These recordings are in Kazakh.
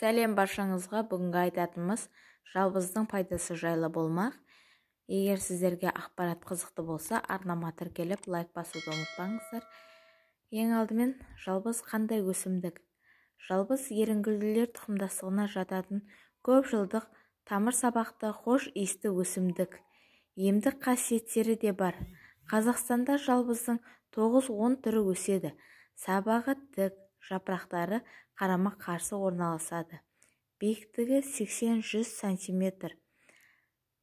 Сәлем баршаңызға. Бүгінгі айтатынымыз жалбыздың пайдасы жайлы болмақ. Егер сіздерге ақпарат қызықты болса, арнама тіркеліп лайк басуды ұмытпаңыздар. Ең алдымен, жалбыз қандай өсімдік? Жалбыз ерінгүлділер тұқымдастығына жататын көп жылдық тамыр сабақты хош иісті өсімдік. Емдік қасиеттері де бар. Қазақстанда жалбыздың 9-10 түрі өседі. Сабағы тік, жапырақтары қарама-қарсы орналасады. Биіктігі 80-100 см.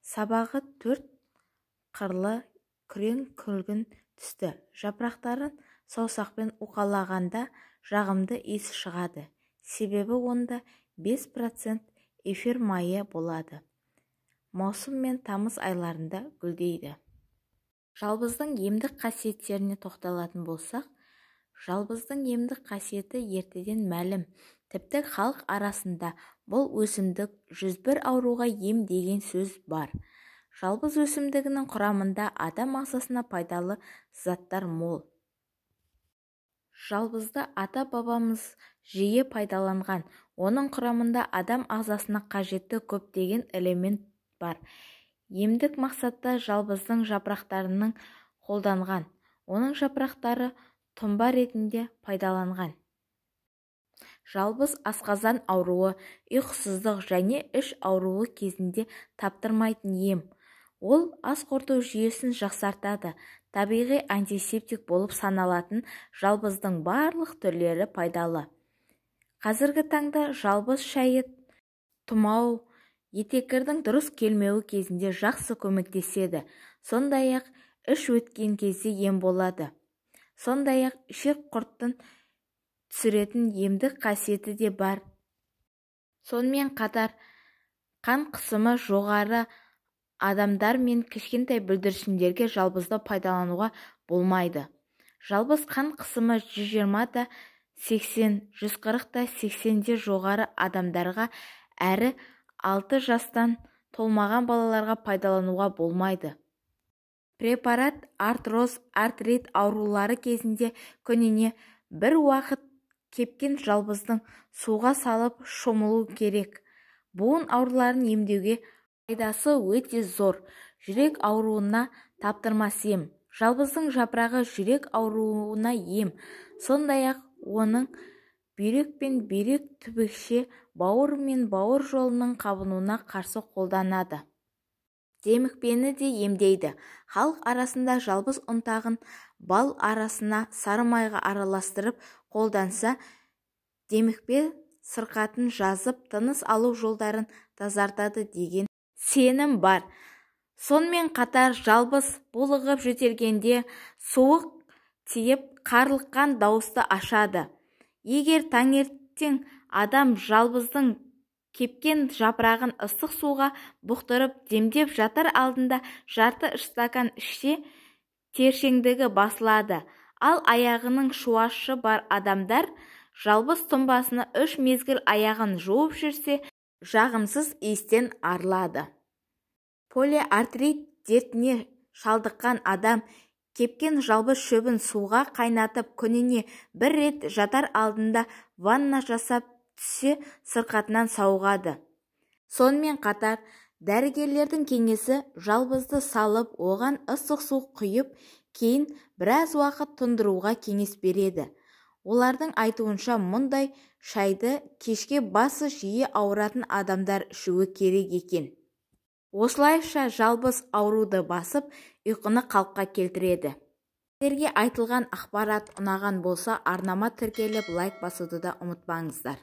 Сабағы 4 қырлы, күрең күлгін түсті. Жапырақтарын саусақпен уқалағанда жағымды иіс шығады. Себебі онда 5% эфир майы болады. Маусым мен тамыз айларында гүлдейді. Жалбыздың емдік қасиеттеріне тоқталатын болсақ, жалбыздың емдік қасиеті ертеден мәлім. Тіпті халық арасында бұл өсімдік 101 ауруға ем деген сөз бар. Жалбыз өсімдігінің құрамында адам ағзасына пайдалы заттар мол. Жалбызды ата-бабамыз жиі пайдаланған. Оның құрамында адам ағзасына қажетті көптеген элемент бар. Емдік мақсатта жалбыздың жапырақтарының қолданған. Оның жапырақтары тұнба ретінде пайдаланған. Жалбыз асқазан ауруы, ұйқысыздық және іш ауруы кезінде таптырмайтын ем. Ол ас қорыту жүйесін жақсартады. Табиғи антисептик болып саналатын жалбыздың барлық түрлері пайдалы. Қазіргі таңда жалбыз шайы тұмау, етеккірдің дұрыс келмеуі кезінде жақсы көмектеседі. Сондай-ақ іш өткен кезде ем болады. Сондай-ақ ішек құрттың түсіретін емдік қасиеті де бар. Сонымен қатар қан қысымы жоғары адамдар мен кішкентай бүлдіршіндерге жалбызды пайдалануға болмайды. Жалбыз қан қысымы 120-да 80, 140-да 80-де жоғары адамдарға әрі 6 жастан толмаған балаларға пайдалануға болмайды. Препарат артроз, артрит аурулары кезінде күніне бір уақыт кепкен жалбыздың суға салып шомылу керек. Буын ауруларын емдеуге пайдасы өте зор. Жүрек ауруына таптырмас ем. Жалбыздың жапырағы жүрек ауруына ем. Сондай-ақ оның бүйрек пен бүйрек түбекше, бауыр мен бауыр жолының қабынуына қарсы қолданады. Демікпені де емдейді. Халық арасында жалбыз ұнтағын бал арасына сары майға араластырып қолданса, демікпе сырқатын жазып, тыныс алу жолдарын тазартады деген сенім бар. Сонымен қатар жалбыз булығып жөтелгенде суық тиіп қарлыққан дауысты ашады. Егер таңертең адам жалбыздың кепкен жапырағын ыстық суға бұқтырып демдеп жатар алдында жарты стакан ішсе, тершеңдігі басылады. Ал аяғының шуашы бар адамдар жалбыз тұнбасына 3 мезгіл аяғын жуып жүрсе, жағымсыз иістен арылады. Полиартрит дертіне шалдыққан адам кепкен жалбыз шөбін суға қайнатып, күніне 1 рет жатар алдында ванна жасап түссе, сырқатынан сауығады. Сонымен қатар, дәрігерлердің кеңесі жалбызды салып, оған ыстық су құйып, кейін біраз уақыт тұндыруға кеңес береді. Олардың айтуынша мұндай шайды кешке басы жиі ауыратын адамдар ішуі керек екен. Осылайша жалбыз ауруды басып, ұйқыны қалыпқа келтіреді. Сіздерге айтылған ақпарат ұнаған болса, арнама тіркеліп лайк басуды да ұмытпаңыздар.